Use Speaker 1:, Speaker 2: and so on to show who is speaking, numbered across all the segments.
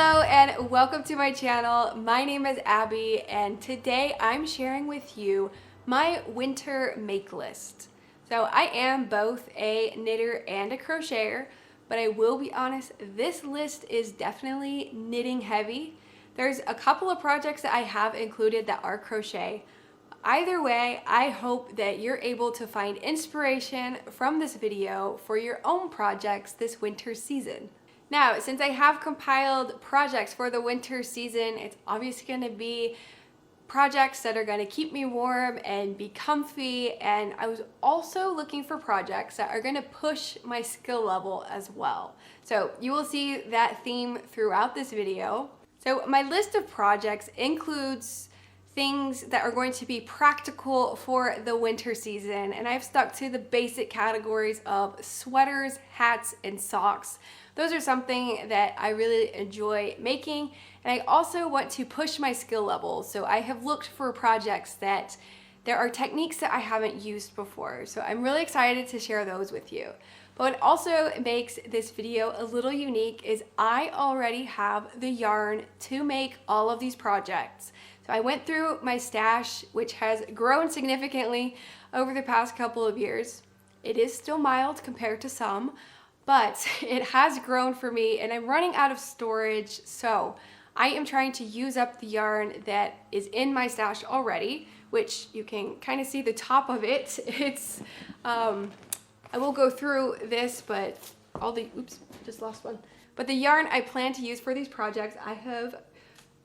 Speaker 1: Hello and welcome to my channel. My name is Abby and today I'm sharing with you my winter make list. So I am both a knitter and a crocheter, but I will be honest, this list is definitely knitting heavy. There's a couple of projects that I have included that are crochet. Either way, I hope that you're able to find inspiration from this video for your own projects this winter season. Now, since I have compiled projects for the winter season, it's obviously going to be projects that are going to keep me warm and be comfy, and I was also looking for projects that are going to push my skill level as well. So you will see that theme throughout this video. So my list of projects includes things that are going to be practical for the winter season, and I've stuck to the basic categories of sweaters, hats, and socks. Those are something that I really enjoy making, and I also want to push my skill level. So I have looked for projects that there are techniques that I haven't used before. So I'm really excited to share those with you. But what also makes this video a little unique is I already have the yarn to make all of these projects. So I went through my stash, which has grown significantly over the past couple of years. It is still mild compared to some, but it has grown for me and I'm running out of storage. So I am trying to use up the yarn that is in my stash already, which you can kind of see the top of it. It's, I will go through this, but oops, just lost one. But the yarn I plan to use for these projects, I have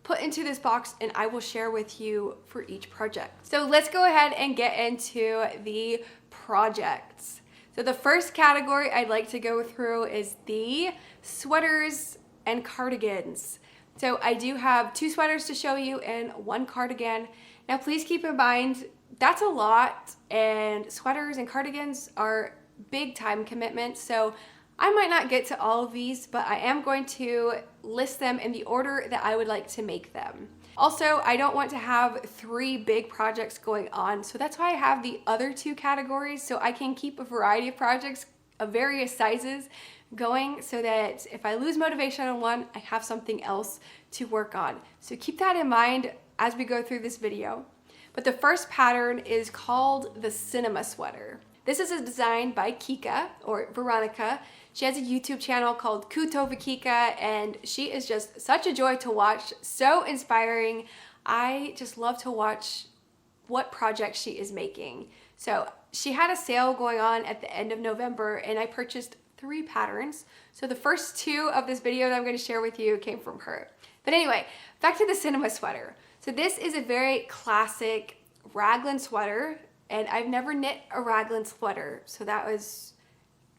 Speaker 1: put into this box and I will share with you for each project. So let's go ahead and get into the projects. So the first category I'd like to go through is the sweaters and cardigans. So I do have 2 sweaters to show you and 1 cardigan. Now please keep in mind, that's a lot, and sweaters and cardigans are big time commitments. So I might not get to all of these, but I am going to list them in the order that I would like to make them. Also, I don't want to have 3 big projects going on, so that's why I have the other 2 categories, so I can keep a variety of projects of various sizes going so that if I lose motivation on one, I have something else to work on. So keep that in mind as we go through this video. But the first pattern is called the Cinema Sweater. This is a design by Kika, or Veronika. She has a YouTube channel called Kika, and she is just such a joy to watch, so inspiring. I just love to watch what projects she is making. So she had a sale going on at the end of November, and I purchased 3 patterns. So the first 2 of this video that I'm going to share with you came from her. But anyway, back to the Cinema Sweater. So this is a very classic raglan sweater, and I've never knit a raglan sweater, so that was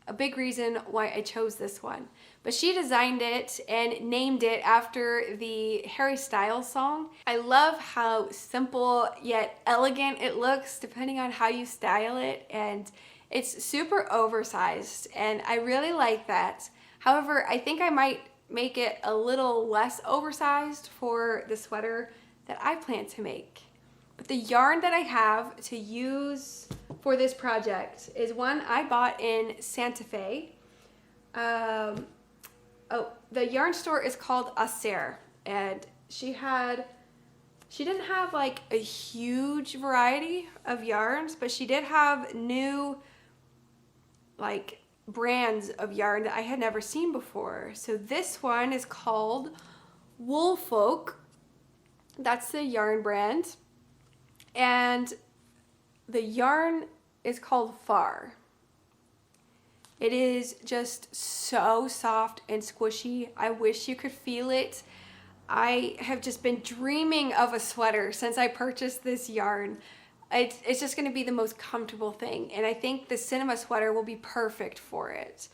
Speaker 1: a big reason why I chose this one. But she designed it and named it after the Harry Styles song. I love how simple yet elegant it looks depending on how you style it, and it's super oversized, and I really like that. However, I think I might make it a little less oversized for the sweater that I plan to make. But the yarn that I have to use for this project is one I bought in Santa Fe. The yarn store is called Acer, and she didn't have like a huge variety of yarns, but she did have new like brands of yarn that I had never seen before. So this one is called Woolfolk. That's the yarn brand. And the yarn is called Far. It is just so soft and squishy. I wish you could feel it. I have just been dreaming of a sweater since I purchased this yarn. It's just going to be the most comfortable thing, and I think the Cinema Sweater will be perfect for it.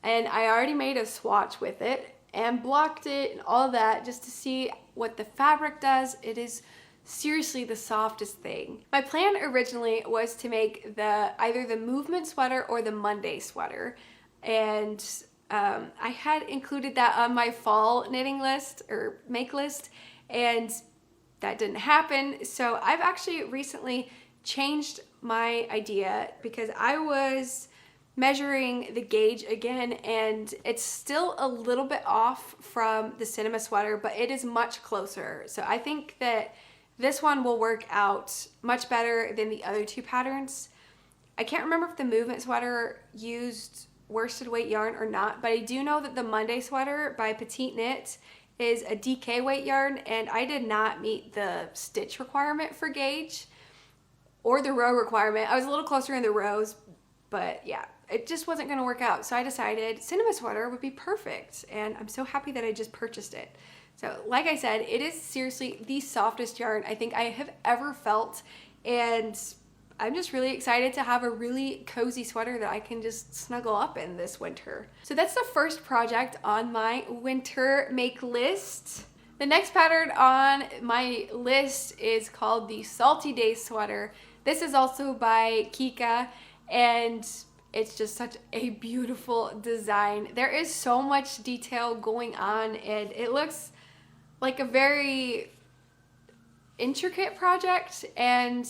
Speaker 1: And I already made a swatch with it and blocked it and all that just to see what the fabric does. It is seriously the softest thing. My plan originally was to make either the movement sweater or the Monday sweater, and I had included that on my fall knitting list or make list, and that didn't happen. So I've actually recently changed my idea because I was measuring the gauge again, and it's still a little bit off from the cinema sweater, but it is much closer. So I think that this one will work out much better than the other two patterns. I can't remember if the movement sweater used worsted weight yarn or not, but I do know that the Monday sweater by Petite Knit is a DK weight yarn, and I did not meet the stitch requirement for gauge or the row requirement. I was a little closer in the rows, but yeah, it just wasn't gonna work out. So I decided cinema sweater would be perfect, and I'm so happy that I just purchased it. So like I said, it is seriously the softest yarn I think I have ever felt, and I'm just really excited to have a really cozy sweater that I can just snuggle up in this winter. So that's the first project on my winter make list. The next pattern on my list is called the Salty Days sweater. This is also by Kika, and it's just such a beautiful design. There is so much detail going on, and it looks like a very intricate project, and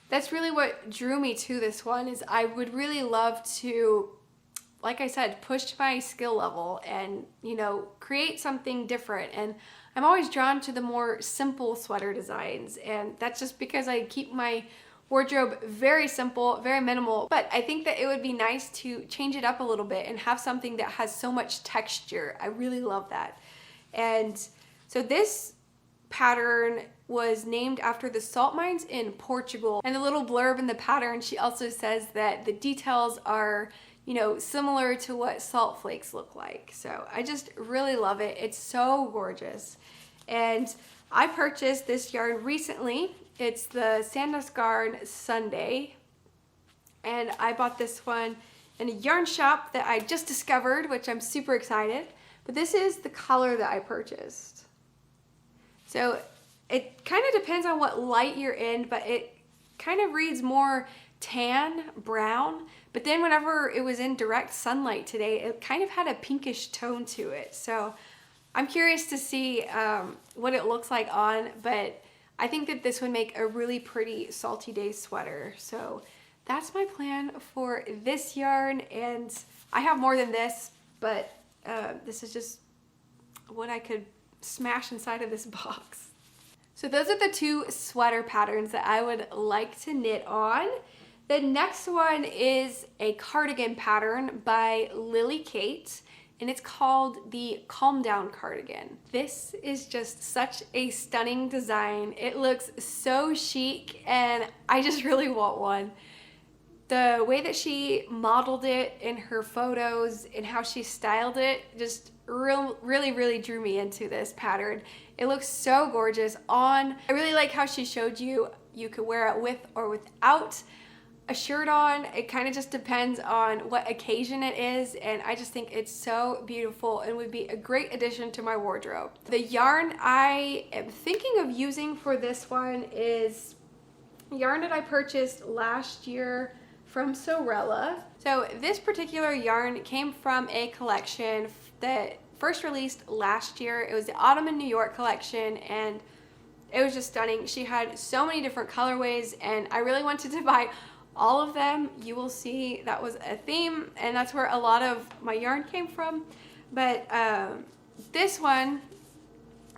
Speaker 1: that's really what drew me to this one. Is I would really love to, like I said, push my skill level and, you know, create something different. And I'm always drawn to the more simple sweater designs, and that's just because I keep my wardrobe very simple, very minimal. But I think that it would be nice to change it up a little bit and have something that has so much texture. I really love that. And so this pattern was named after the salt mines in Portugal. And the little blurb in the pattern, she also says that the details are, you know, similar to what salt flakes look like. So I just really love it. It's so gorgeous. And I purchased this yarn recently. It's the Sandnes Garn Sunday. And I bought this one in a yarn shop that I just discovered, which I'm super excited. But this is the color that I purchased. So it kind of depends on what light you're in, but it kind of reads more tan, brown. But then whenever it was in direct sunlight today, it kind of had a pinkish tone to it. So I'm curious to see what it looks like on, but I think that this would make a really pretty Salty Days sweater. So that's my plan for this yarn, and I have more than this, but this is just what I could smash inside of this box. So those are the two sweater patterns that I would like to knit on. The next one is a cardigan pattern by Lily Kate, and it's called the Calm Down cardigan. This is just such a stunning design. It looks so chic, and I just really want one. The way that she modeled it in her photos and how she styled it just really drew me into this pattern. It looks so gorgeous on. I really like how she showed you could wear it with or without a shirt on. It kind of just depends on what occasion it is, and I just think it's so beautiful and would be a great addition to my wardrobe. The yarn I am thinking of using for this one is yarn that I purchased last year from Sorella. So this particular yarn came from a collection that first released last year. It was the Autumn in New York collection, and it was just stunning. She had so many different colorways, and I really wanted to buy all of them. You will see that was a theme, and that's where a lot of my yarn came from. But this one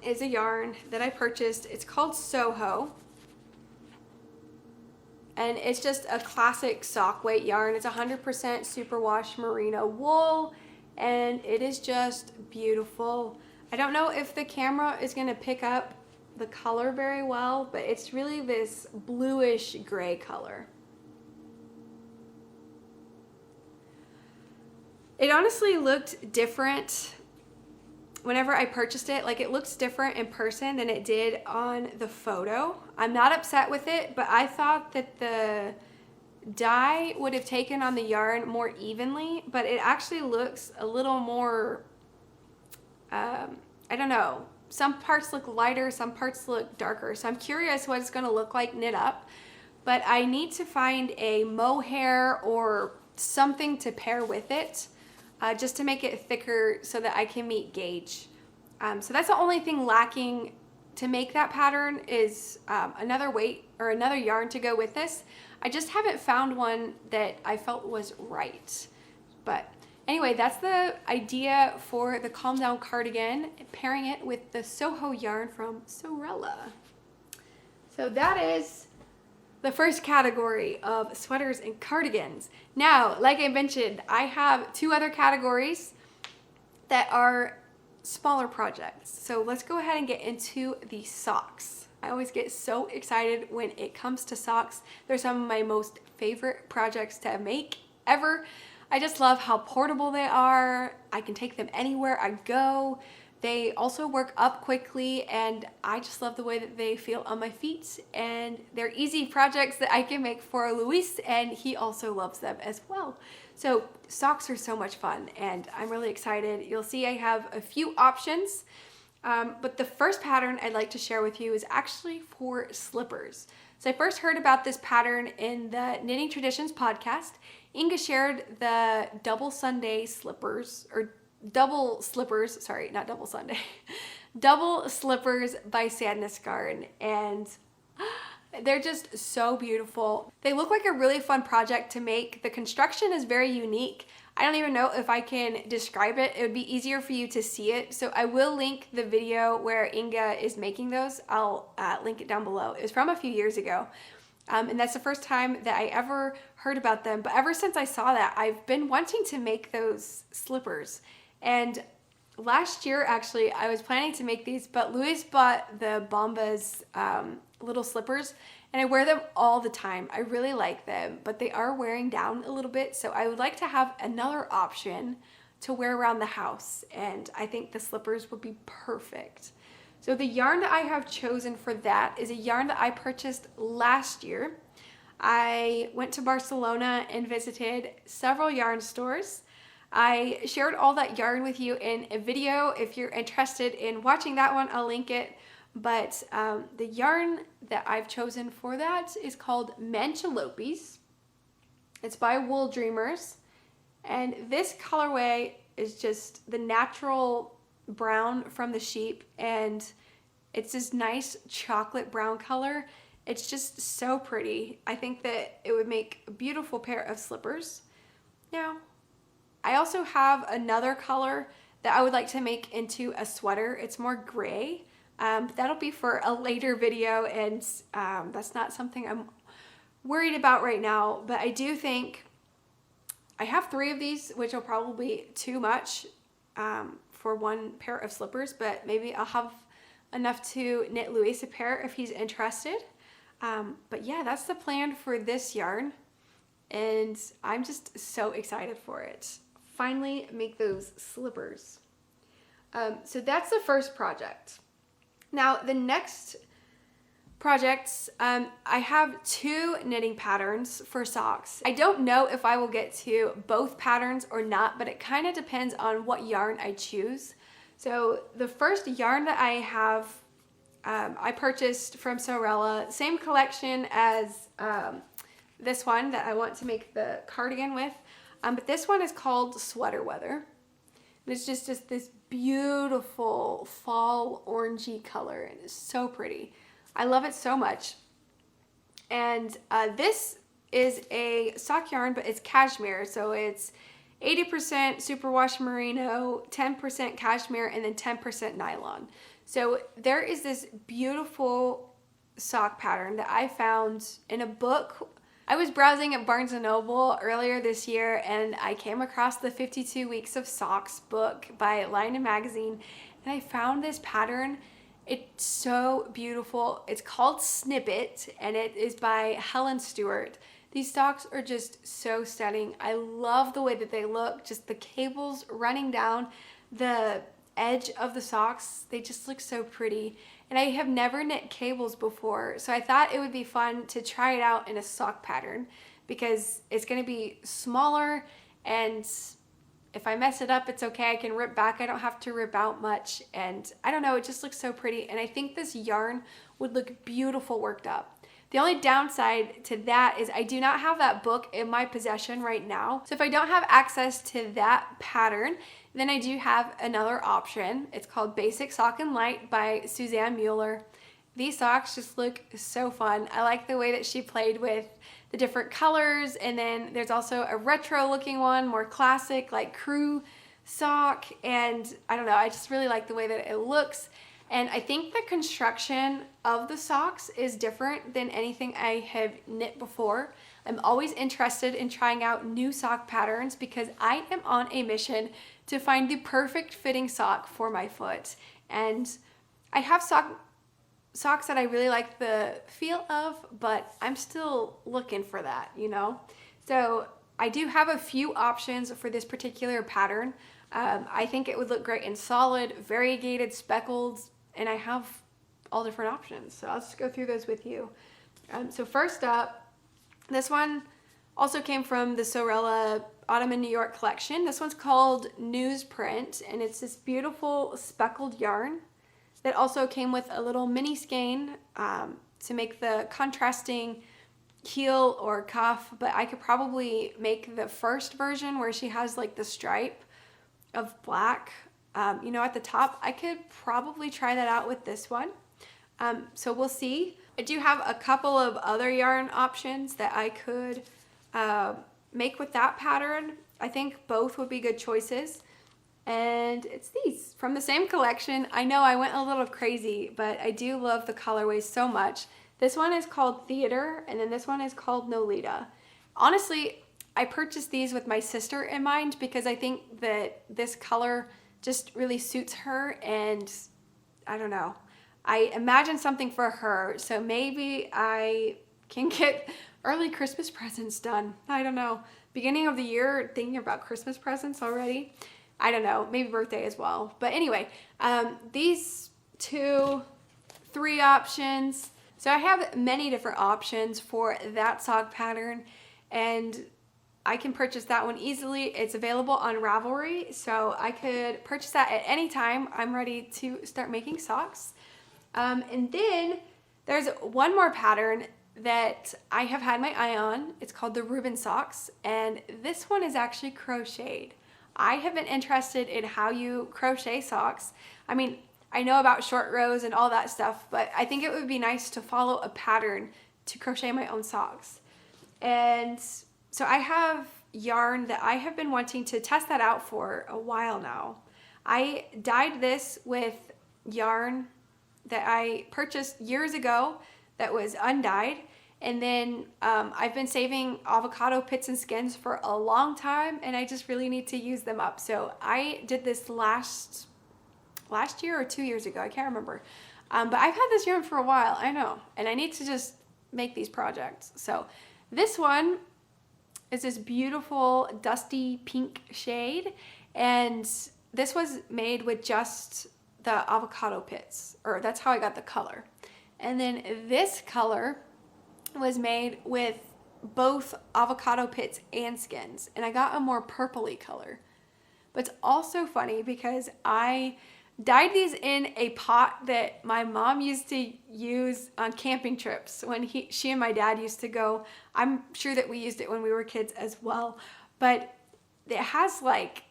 Speaker 1: is a yarn that I purchased. It's called Soho. And it's just a classic sock weight yarn. It's 100% superwash merino wool, and it is just beautiful. I don't know if the camera is gonna pick up the color very well, but it's really this bluish gray color. It honestly looked different whenever I purchased it. Like, it looks different in person than it did on the photo. I'm not upset with it, but I thought that the dye would have taken on the yarn more evenly, but it actually looks a little more, I don't know, some parts look lighter, some parts look darker. So I'm curious what it's gonna look like knit up, but I need to find a mohair or something to pair with it, just to make it thicker so that I can meet gauge. So that's the only thing lacking to make that pattern is another weight or another yarn to go with this. I just haven't found one that I felt was right. But anyway, that's the idea for the Calm Down cardigan, pairing it with the Soho yarn from Sorella. So that is the first category of sweaters and cardigans. Now, like I mentioned, I have 2 other categories that are smaller projects. So let's go ahead and get into the socks. I always get so excited when it comes to socks. They're some of my most favorite projects to make ever. I just love how portable they are. I can take them anywhere I go. They also work up quickly, and I just love the way that they feel on my feet, and they're easy projects that I can make for Luis, and he also loves them as well. So socks are so much fun, and I'm really excited. You'll see I have a few options, but the first pattern I'd like to share with you is actually for slippers. So I first heard about this pattern in the Knitting Traditions podcast. Inga shared the double Sunday slippers, or double slippers, sorry, not double Sunday, double slippers by Sandnes Garn, and they're just so beautiful. They look like a really fun project to make. The construction is very unique. I don't even know if I can describe it. It would be easier for you to see it. So I will link the video where Inga is making those. I'll link it down below. It was from a few years ago. And that's the first time that I ever heard about them. But ever since I saw that, I've been wanting to make those slippers. And last year, actually, I was planning to make these, but Luis bought the Bombas little slippers, and I wear them all the time. I really like them, but they are wearing down a little bit, so I would like to have another option to wear around the house, and I think the slippers would be perfect. So the yarn that I have chosen for that is a yarn that I purchased last year. I went to Barcelona and visited several yarn stores. I shared all that yarn with you in a video. If you're interested in watching that one, I'll link it. But the yarn that I've chosen for that is called Manchalopes. It's by Wool Dreamers. And this colorway is just the natural brown from the sheep, and it's this nice chocolate brown color. It's just so pretty. I think that it would make a beautiful pair of slippers. Now, I also have another color that I would like to make into a sweater. It's more gray. But that'll be for a later video, and that's not something I'm worried about right now. But I do think I have 3 of these, which will probably be too much for one pair of slippers, but maybe I'll have enough to knit Luis a pair if he's interested. But yeah, that's the plan for this yarn, and I'm just so excited for it. Finally make those slippers. So that's the first project. Now the next projects, I have 2 knitting patterns for socks. I don't know if I will get to both patterns or not, but it kind of depends on what yarn I choose. So the first yarn that I have, I purchased from Sorella, same collection as this one that I want to make the cardigan with, but this one is called Sweater Weather. And it's just this beautiful fall orangey color, and it's so pretty. I love it so much. And this is a sock yarn, but it's cashmere, so it's 80% superwash merino, 10% cashmere, and then 10% nylon. So there is this beautiful sock pattern that I found in a book. I was browsing at Barnes & Noble earlier this year, and I came across the 52 Weeks of Socks book by Line Magazine, and I found this pattern. It's so beautiful. It's called Snippet, and it is by Helen Stewart. These socks are just so stunning. I love the way that they look, just the cables running down the edge of the socks. They just look so pretty. And I have never knit cables before, so I thought it would be fun to try it out in a sock pattern because it's going to be smaller, and if I mess it up, it's okay. I can rip back. I don't have to rip out much, and I don't know, it just looks so pretty, and I think this yarn would look beautiful worked up. The only downside to that is I do not have that book in my possession right now. So if I don't have access to that pattern, then I do have another option. It's called Basic Socken Light by Susanne Müller. These socks just look so fun. I like the way that she played with the different colors. And then there's also a retro looking one, more classic, like crew sock. And I don't know, I just really like the way that it looks. And I think the construction of the socks is different than anything I have knit before. I'm always interested in trying out new sock patterns because I am on a mission to find the perfect fitting sock for my foot. And I have socks that I really like the feel of, but I'm still looking for that, you know? So I do have a few options for this particular pattern. I think it would look great in solid, variegated, speckled, and I have all different options. So I'll just go through those with you. So first up, this one also came from the Sorella Autumn in New York collection. This one's called Newsprint, and it's this beautiful speckled yarn that also came with a little mini skein to make the contrasting heel or cuff, but I could probably make the first version where she has like the stripe of black, you know, at the top. I could probably try that out with this one. So we'll see. I do have a couple of other yarn options that I could make with that pattern. I think both would be good choices. And it's these from the same collection. I know I went a little crazy, but I do love the colorways so much. This one is called Theater, and then this one is called Nolita. Honestly, I purchased these with my sister in mind because I think that this color just really suits her, and I don't know. I imagine something for her, so maybe I can get early Christmas presents done. I don't know. Beginning of the year, thinking about Christmas presents already. I don't know, maybe birthday as well. But anyway, these 3 options. So I have many different options for that sock pattern, and I can purchase that one easily. It's available on Ravelry, so I could purchase that at any time. I'm ready to start making socks. And then there's one more pattern that I have had my eye on. It's called the Ribbon Socks, and this one is actually crocheted. I have been interested in how you crochet socks. I mean, I know about short rows and all that stuff, but I think it would be nice to follow a pattern to crochet my own socks. And so I have yarn that I have been wanting to test that out for a while now. I dyed this with yarn that I purchased years ago that was undyed. And then I've been saving avocado pits and skins for a long time, and I just really need to use them up. So I did this last year or 2 years ago, I can't remember. But I've had this yarn for a while, I know, and I need to just make these projects. So this one is this beautiful dusty pink shade, and this was made with just the avocado pits, or that's how I got the color. And then this color was made with both avocado pits and skins, and I got a more purpley color. But it's also funny because I dyed these in a pot that my mom used to use on camping trips when she and my dad used to go. I'm sure that we used it when we were kids as well, but it has like,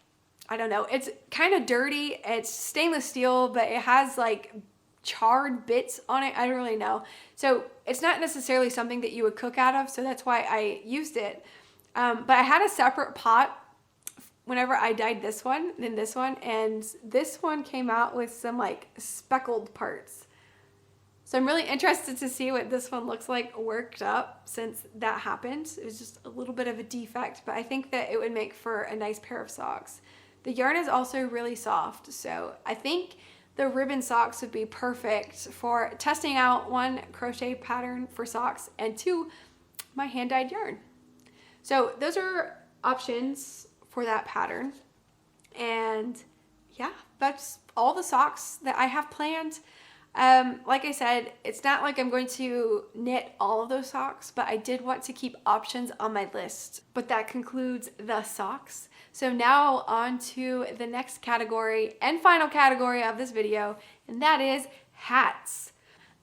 Speaker 1: I don't know, it's kind of dirty. It's stainless steel, but it has like charred bits on it. I don't really know. So it's not necessarily something that you would cook out of, so that's why I used it. But I had a separate pot whenever I dyed this one, then this one, and this one came out with some like speckled parts. So I'm really interested to see what this one looks like worked up since that happened. It was just a little bit of a defect, but I think that it would make for a nice pair of socks. The yarn is also really soft, so I think the ribbon socks would be perfect for testing out 1, crochet pattern for socks, and 2, my hand-dyed yarn. So those are options for that pattern. And yeah, that's all the socks that I have planned. Like I said, it's not like I'm going to knit all of those socks, but I did want to keep options on my list. But that concludes the socks. So now on to the next category and final category of this video, and that is hats.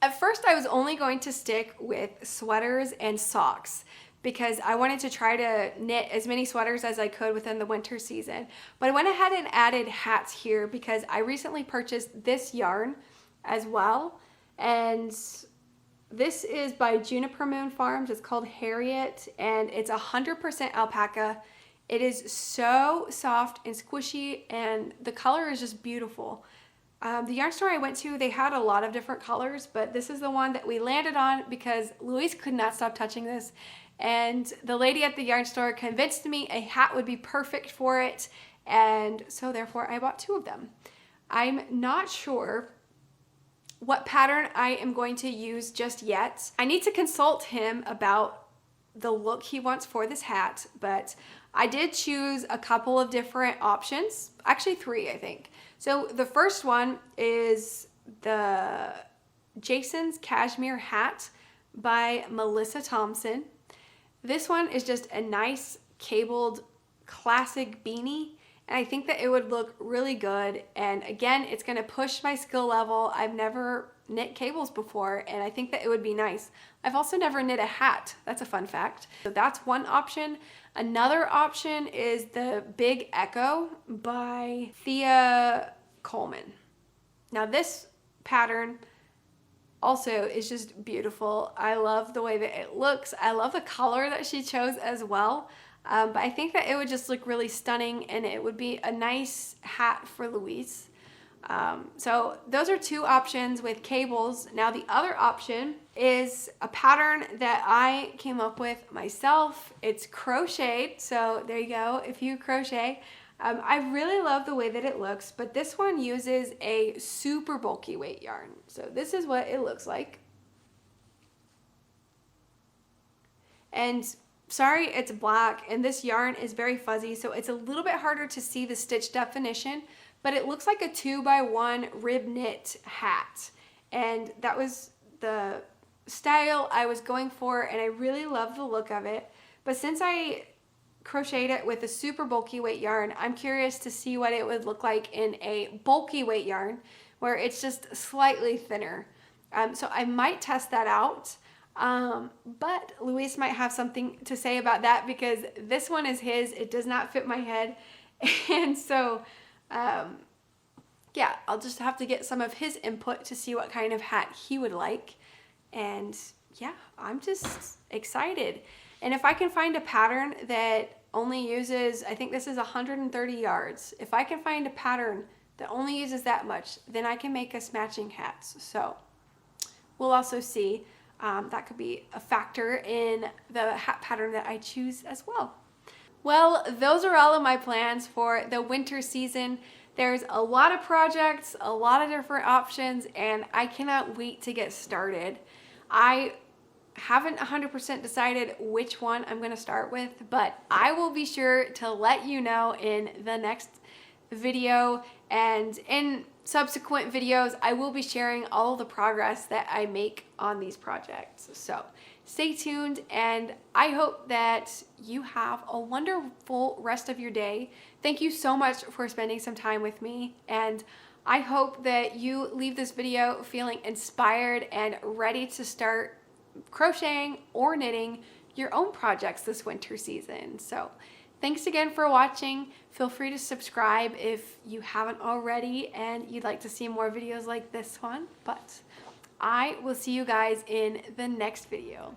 Speaker 1: At first I was only going to stick with sweaters and socks because I wanted to try to knit as many sweaters as I could within the winter season. But I went ahead and added hats here because I recently purchased this yarn as well, and This is by Juniper Moon Farms. It's called Harriet, and it's 100% alpaca. It is so soft and squishy, and the color is just beautiful. The yarn store I went to, they had a lot of different colors, but this is the one that we landed on because Luis could not stop touching this. And the lady at the yarn store convinced me a hat would be perfect for it, and so therefore I bought 2 of them. I'm not sure what pattern I am going to use just yet. I need to consult him about the look he wants for this hat, but I did choose a couple of different options, actually 3 I think. So the first one is the Jason's Cashmere Hat by Melissa Thomson. This one is just a nice cabled classic beanie, and I think that it would look really good. And again, it's going to push my skill level. I've never knit cables before, and I think that it would be nice. I've also never knit a hat. That's a fun fact. So that's one option. Another option is the Big Echo by Thea Colman. Now this pattern also is just beautiful. I love the way that it looks. I love the color that she chose as well. But I think that it would just look really stunning, and it would be a nice hat for Luis. So those are 2 options with cables. Now the other option is a pattern that I came up with myself. It's crocheted, so there you go if you crochet. I really love the way that it looks, but this one uses a super bulky weight yarn. So this is what it looks like. And sorry, it's black, and this yarn is very fuzzy, so it's a little bit harder to see the stitch definition, but it looks like a 2x1 rib knit hat. And that was the style I was going for, and I really love the look of it. But since I crocheted it with a super bulky weight yarn, I'm curious to see what it would look like in a bulky weight yarn where it's just slightly thinner. So I might test that out. But Luis might have something to say about that because this one is his. It does not fit my head. And so, yeah, I'll just have to get some of his input to see what kind of hat he would like. And yeah, I'm just excited. And if I can find a pattern that only uses, I think this is 130 yards. If I can find a pattern that only uses that much, then I can make us matching hats. So we'll also see. That could be a factor in the hat pattern that I choose as well. Well, those are all of my plans for the winter season. There's a lot of projects, a lot of different options, and I cannot wait to get started. I haven't 100% decided which one I'm going to start with, but I will be sure to let you know in the next video, and in subsequent videos I will be sharing all of the progress that I make on these projects. So stay tuned, and I hope that you have a wonderful rest of your day. Thank you so much for spending some time with me, and I hope that you leave this video feeling inspired and ready to start crocheting or knitting your own projects this winter season. So thanks again for watching. Feel free to subscribe if you haven't already and you'd like to see more videos like this one. But I will see you guys in the next video.